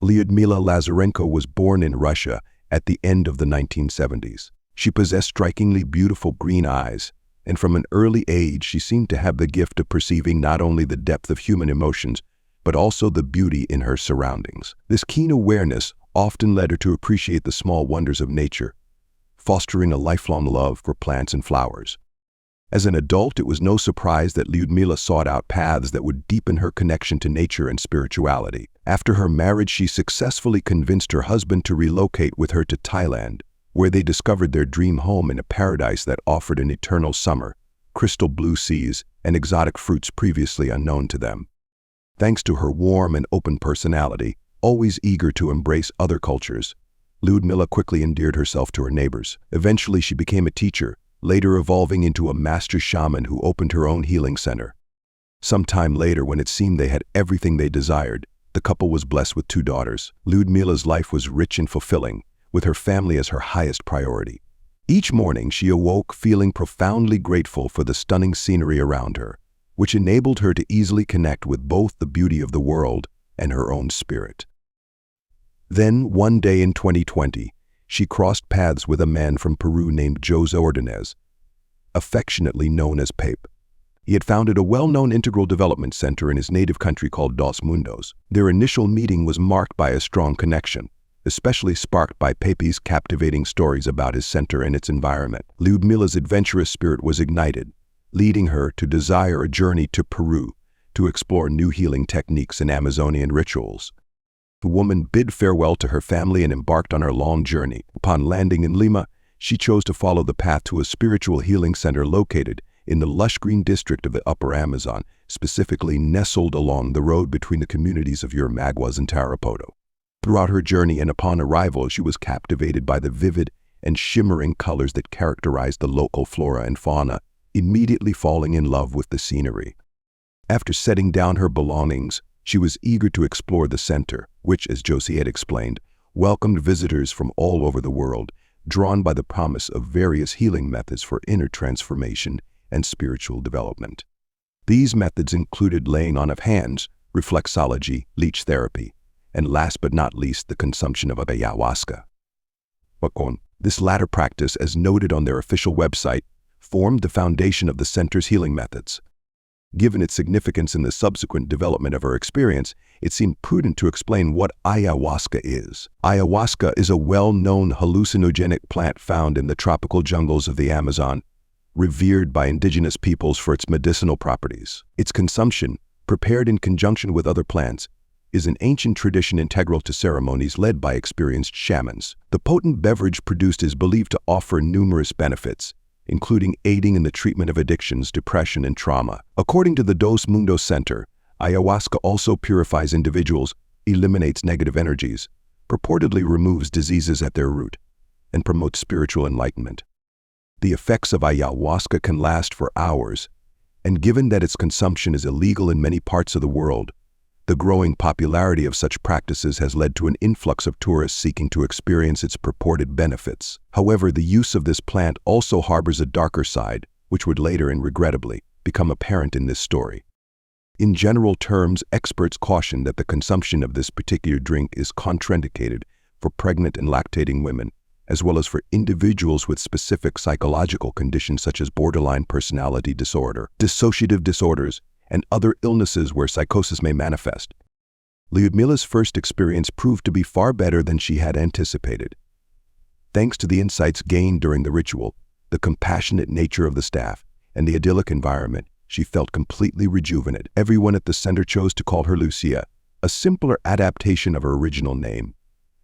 Liudmila Lazarenko was born in Russia at the end of the 1970s. She possessed strikingly beautiful green eyes, and from an early age she seemed to have the gift of perceiving not only the depth of human emotions, but also the beauty in her surroundings. This keen awareness often led her to appreciate the small wonders of nature, fostering a lifelong love for plants and flowers. As an adult, it was no surprise that Liudmila sought out paths that would deepen her connection to nature and spirituality. After her marriage, she successfully convinced her husband to relocate with her to Thailand, where they discovered their dream home in a paradise that offered an eternal summer, crystal blue seas, and exotic fruits previously unknown to them. Thanks to her warm and open personality, always eager to embrace other cultures, Liudmila quickly endeared herself to her neighbors. Eventually, she became a teacher, later evolving into a master shaman who opened her own healing center. Sometime later, when it seemed they had everything they desired, the couple was blessed with 2 daughters. Liudmila's life was rich and fulfilling, with her family as her highest priority. Each morning, she awoke feeling profoundly grateful for the stunning scenery around her, which enabled her to easily connect with both the beauty of the world and her own spirit. Then, one day in 2020, she crossed paths with a man from Peru named Jose Ordonez, affectionately known as Pape. He had founded a well-known integral development center in his native country called Dos Mundos. Their initial meeting was marked by a strong connection, especially sparked by Pape's captivating stories about his center and its environment. Liudmila's adventurous spirit was ignited, leading her to desire a journey to Peru to explore new healing techniques and Amazonian rituals. The woman bid farewell to her family and embarked on her long journey. Upon landing in Lima, she chose to follow the path to a spiritual healing center located in the lush green district of the Upper Amazon, specifically nestled along the road between the communities of Yurmaguas and Tarapoto. Throughout her journey and upon arrival, she was captivated by the vivid and shimmering colors that characterized the local flora and fauna, immediately falling in love with the scenery. After setting down her belongings, she was eager to explore the center, which, as Josie had explained, welcomed visitors from all over the world, drawn by the promise of various healing methods for inner transformation and spiritual development. These methods included laying on of hands, reflexology, leech therapy, and last but not least, the consumption of ayahuasca. This latter practice, as noted on their official website, formed the foundation of the center's healing methods. Given its significance in the subsequent development of her experience, it seemed prudent to explain what ayahuasca is. Ayahuasca is a well-known hallucinogenic plant found in the tropical jungles of the Amazon, revered by indigenous peoples for its medicinal properties. Its consumption, prepared in conjunction with other plants, is an ancient tradition integral to ceremonies led by experienced shamans. The potent beverage produced is believed to offer numerous benefits, including aiding in the treatment of addictions, depression, and trauma. According to the Dos Mundos Center, ayahuasca also purifies individuals, eliminates negative energies, purportedly removes diseases at their root, and promotes spiritual enlightenment. The effects of ayahuasca can last for hours, and given that its consumption is illegal in many parts of the world, the growing popularity of such practices has led to an influx of tourists seeking to experience its purported benefits. However, the use of this plant also harbors a darker side, which would later and regrettably become apparent in this story. In general terms, experts caution that the consumption of this particular drink is contraindicated for pregnant and lactating women, as well as for individuals with specific psychological conditions such as borderline personality disorder, dissociative disorders, and other illnesses where psychosis may manifest. Liudmila's first experience proved to be far better than she had anticipated. Thanks to the insights gained during the ritual, the compassionate nature of the staff, and the idyllic environment, she felt completely rejuvenated. Everyone at the center chose to call her Lucia, a simpler adaptation of her original name,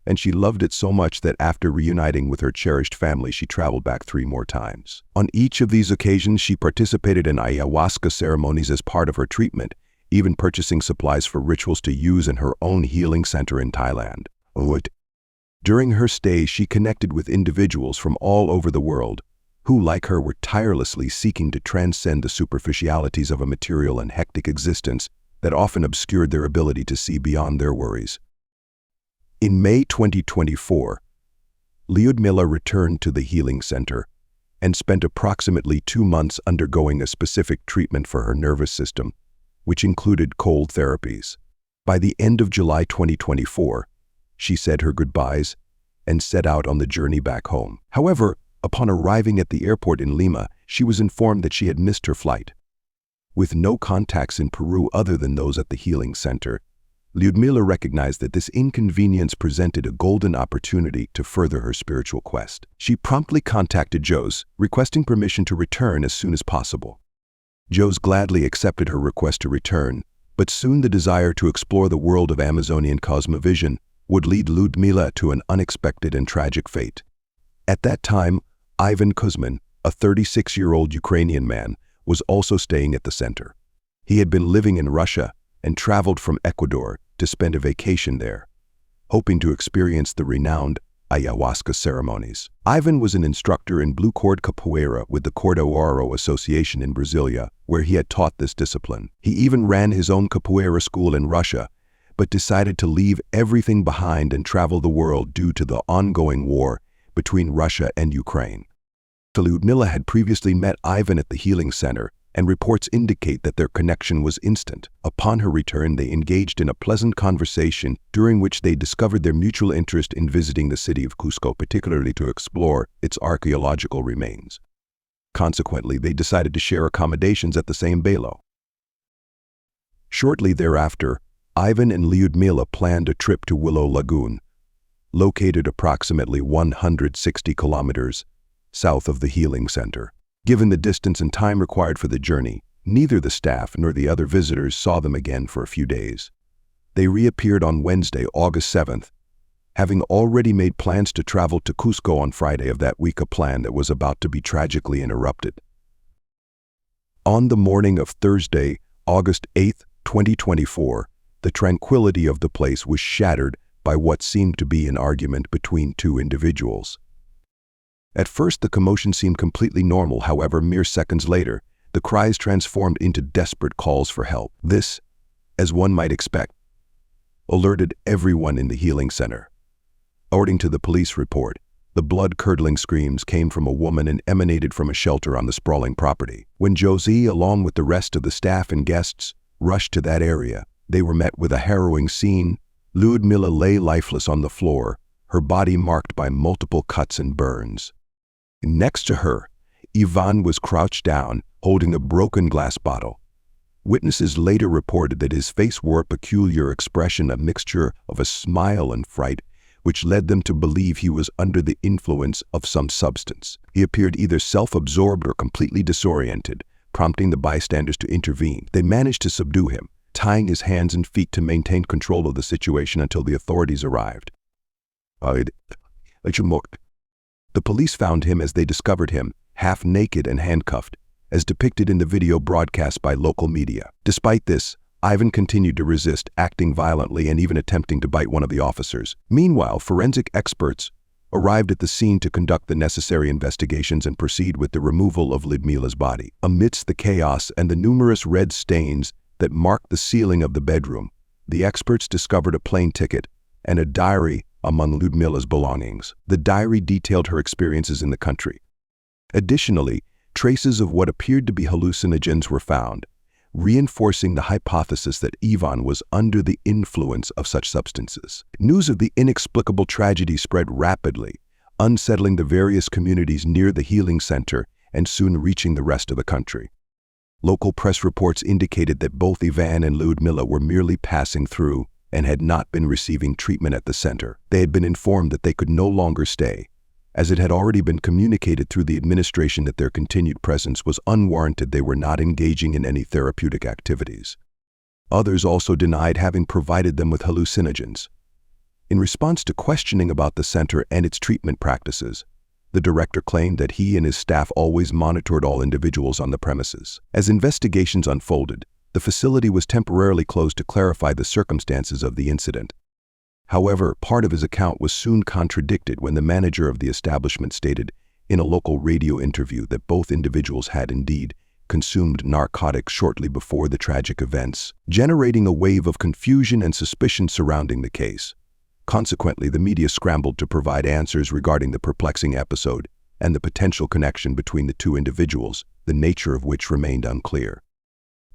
and she loved it so much that after reuniting with her cherished family, she traveled back 3 more times. On each of these occasions, she participated in ayahuasca ceremonies as part of her treatment, even purchasing supplies for rituals to use in her own healing center in Thailand. During her stay, she connected with individuals from all over the world, who, like her, were tirelessly seeking to transcend the superficialities of a material and hectic existence that often obscured their ability to see beyond their worries. In May 2024, Liudmila returned to the healing center and spent approximately 2 months undergoing a specific treatment for her nervous system, which included cold therapies. By the end of July 2024, she said her goodbyes and set out on the journey back home. However, upon arriving at the airport in Lima, she was informed that she had missed her flight. With no contacts in Peru other than those at the healing center, Liudmila recognized that this inconvenience presented a golden opportunity to further her spiritual quest. She promptly contacted Jose, requesting permission to return as soon as possible. Jose gladly accepted her request to return, but soon the desire to explore the world of Amazonian cosmovision would lead Liudmila to an unexpected and tragic fate. At that time, Ivan Kuzmin, a 36-year-old Ukrainian man, was also staying at the center. He had been living in Russia and traveled from Ecuador to spend a vacation there, hoping to experience the renowned ayahuasca ceremonies. Ivan was an instructor in blue cord capoeira with the Cordoaro Association in Brasilia, where he had taught this discipline. He even ran his own capoeira school in Russia, but decided to leave everything behind and travel the world due to the ongoing war between Russia and Ukraine. Liudmila had previously met Ivan at the healing center, and reports indicate that their connection was instant. Upon her return, they engaged in a pleasant conversation during which they discovered their mutual interest in visiting the city of Cusco, particularly to explore its archaeological remains. Consequently, they decided to share accommodations at the same balo. Shortly thereafter, Ivan and Liudmila planned a trip to Willow Lagoon, located approximately 160 kilometers south of the healing center. Given the distance and time required for the journey, neither the staff nor the other visitors saw them again for a few days. They reappeared on Wednesday, August 7th, having already made plans to travel to Cusco on Friday of that week, a plan that was about to be tragically interrupted. On the morning of Thursday, August 8th, 2024, the tranquility of the place was shattered by what seemed to be an argument between two individuals. At first, the commotion seemed completely normal. However, mere seconds later, the cries transformed into desperate calls for help. This, as one might expect, alerted everyone in the healing center. According to the police report, the blood-curdling screams came from a woman and emanated from a shelter on the sprawling property. When Jose, along with the rest of the staff and guests, rushed to that area, they were met with a harrowing scene. Liudmila lay lifeless on the floor, her body marked by multiple cuts and burns. Next to her, Ivan was crouched down, holding a broken glass bottle. Witnesses later reported that his face wore a peculiar expression, a mixture of a smile and fright, which led them to believe he was under the influence of some substance. He appeared either self-absorbed or completely disoriented, prompting the bystanders to intervene. They managed to subdue him, tying his hands and feet to maintain control of the situation until the authorities arrived. The police found him as they discovered him, half naked and handcuffed, as depicted in the video broadcast by local media. Despite this, Ivan continued to resist, acting violently and even attempting to bite one of the officers. Meanwhile, forensic experts arrived at the scene to conduct the necessary investigations and proceed with the removal of Liudmila's body. Amidst the chaos and the numerous red stains that marked the ceiling of the bedroom, the experts discovered a plane ticket and a diary among Liudmila's belongings. The diary detailed her experiences in the country. Additionally, traces of what appeared to be hallucinogens were found, reinforcing the hypothesis that Ivan was under the influence of such substances. News of the inexplicable tragedy spread rapidly, unsettling the various communities near the healing center and soon reaching the rest of the country. Local press reports indicated that both Ivan and Liudmila were merely passing through and had not been receiving treatment at the center. They had been informed that they could no longer stay, as it had already been communicated through the administration that their continued presence was unwarranted. They were not engaging in any therapeutic activities. Others also denied having provided them with hallucinogens. In response to questioning about the center and its treatment practices, the director claimed that he and his staff always monitored all individuals on the premises. As investigations unfolded, the facility was temporarily closed to clarify the circumstances of the incident. However, part of his account was soon contradicted when the manager of the establishment stated in a local radio interview that both individuals had indeed consumed narcotics shortly before the tragic events, generating a wave of confusion and suspicion surrounding the case. Consequently, the media scrambled to provide answers regarding the perplexing episode and the potential connection between the two individuals, the nature of which remained unclear.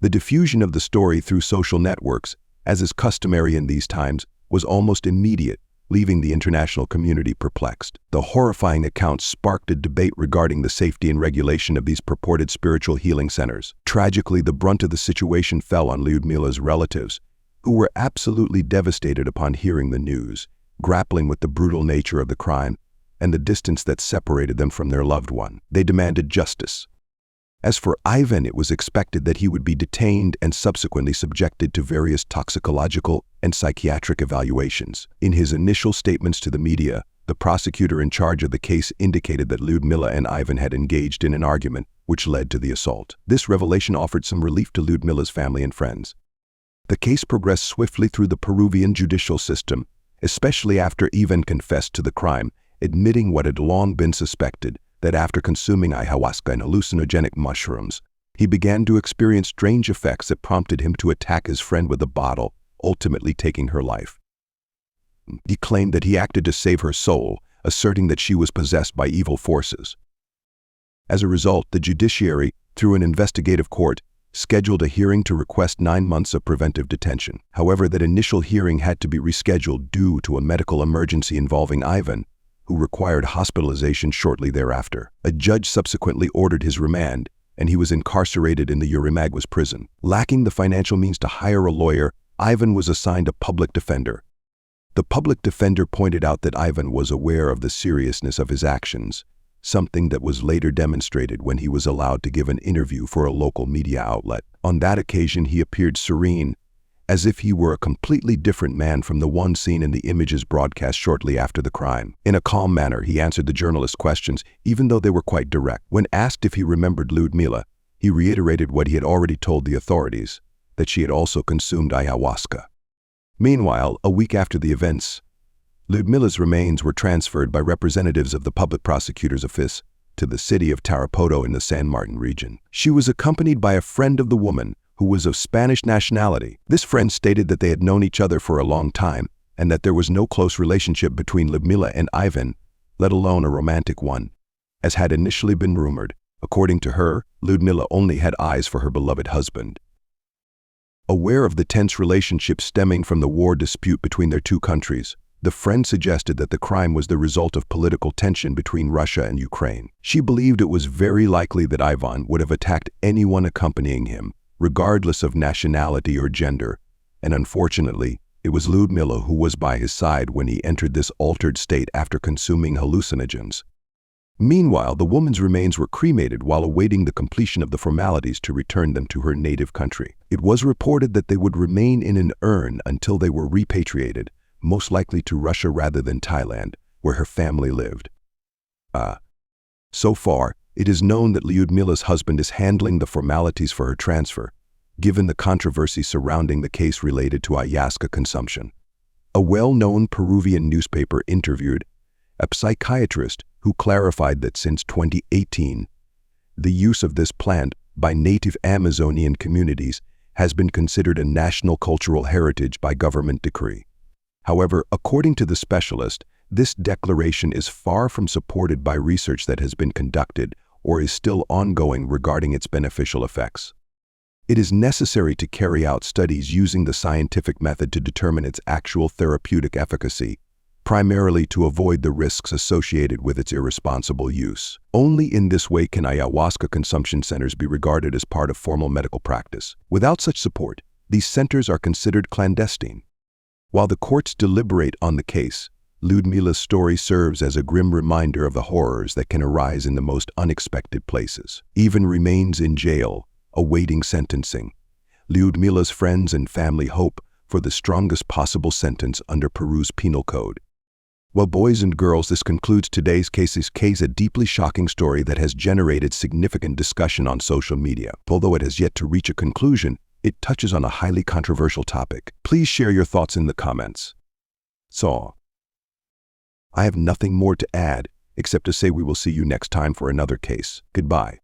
The diffusion of the story through social networks, as is customary in these times, was almost immediate, leaving the international community perplexed. The horrifying accounts sparked a debate regarding the safety and regulation of these purported spiritual healing centers. Tragically, the brunt of the situation fell on Liudmila's relatives, who were absolutely devastated upon hearing the news, grappling with the brutal nature of the crime and the distance that separated them from their loved one. They demanded justice. As for Ivan, it was expected that he would be detained and subsequently subjected to various toxicological and psychiatric evaluations. In his initial statements to the media, the prosecutor in charge of the case indicated that Liudmila and Ivan had engaged in an argument, which led to the assault. This revelation offered some relief to Liudmila's family and friends. The case progressed swiftly through the Peruvian judicial system, especially after Ivan confessed to the crime, admitting what had long been suspected, that after consuming ayahuasca and hallucinogenic mushrooms, he began to experience strange effects that prompted him to attack his friend with a bottle, ultimately taking her life. He claimed that he acted to save her soul, asserting that she was possessed by evil forces. As a result, the judiciary, through an investigative court, scheduled a hearing to request 9 months of preventive detention. However, that initial hearing had to be rescheduled due to a medical emergency involving Ivan, who required hospitalization shortly thereafter. A judge subsequently ordered his remand, and he was incarcerated in the Urimaguas prison. Lacking the financial means to hire a lawyer, Ivan was assigned a public defender. The public defender pointed out that Ivan was aware of the seriousness of his actions, something that was later demonstrated when he was allowed to give an interview for a local media outlet. On that occasion, he appeared serene, as if he were a completely different man from the one seen in the images broadcast shortly after the crime. In a calm manner, he answered the journalist's questions, even though they were quite direct. When asked if he remembered Liudmila, he reiterated what he had already told the authorities, that she had also consumed ayahuasca. Meanwhile, a week after the events, Liudmila's remains were transferred by representatives of the public prosecutor's office to the city of Tarapoto in the San Martin region. She was accompanied by a friend of the woman, who was of Spanish nationality. This friend stated that they had known each other for a long time and that there was no close relationship between Liudmila and Ivan, let alone a romantic one, as had initially been rumored. According to her, Liudmila only had eyes for her beloved husband. Aware of the tense relationship stemming from the war dispute between their two countries, the friend suggested that the crime was the result of political tension between Russia and Ukraine. She believed it was very likely that Ivan would have attacked anyone accompanying him, regardless of nationality or gender, and unfortunately, it was Liudmila who was by his side when he entered this altered state after consuming hallucinogens. Meanwhile, the woman's remains were cremated while awaiting the completion of the formalities to return them to her native country. It was reported that they would remain in an urn until they were repatriated, most likely to Russia rather than Thailand, where her family lived. So far, it is known that Liudmila's husband is handling the formalities for her transfer, given the controversy surrounding the case related to ayahuasca consumption. A well-known Peruvian newspaper interviewed a psychiatrist who clarified that since 2018, the use of this plant by native Amazonian communities has been considered a national cultural heritage by government decree. However, according to the specialist, this declaration is far from supported by research that has been conducted or is still ongoing regarding its beneficial effects. It is necessary to carry out studies using the scientific method to determine its actual therapeutic efficacy, primarily to avoid the risks associated with its irresponsible use. Only in this way can ayahuasca consumption centers be regarded as part of formal medical practice. Without such support, these centers are considered clandestine. While the courts deliberate on the case, Liudmila's story serves as a grim reminder of the horrors that can arise in the most unexpected places. Ivan remains in jail, awaiting sentencing. Liudmila's friends and family hope for the strongest possible sentence under Peru's penal code. Well, boys and girls, this concludes today's case, a deeply shocking story that has generated significant discussion on social media. Although it has yet to reach a conclusion, it touches on a highly controversial topic. Please share your thoughts in the comments. So, I have nothing more to add, except to say we will see you next time for another case. Goodbye.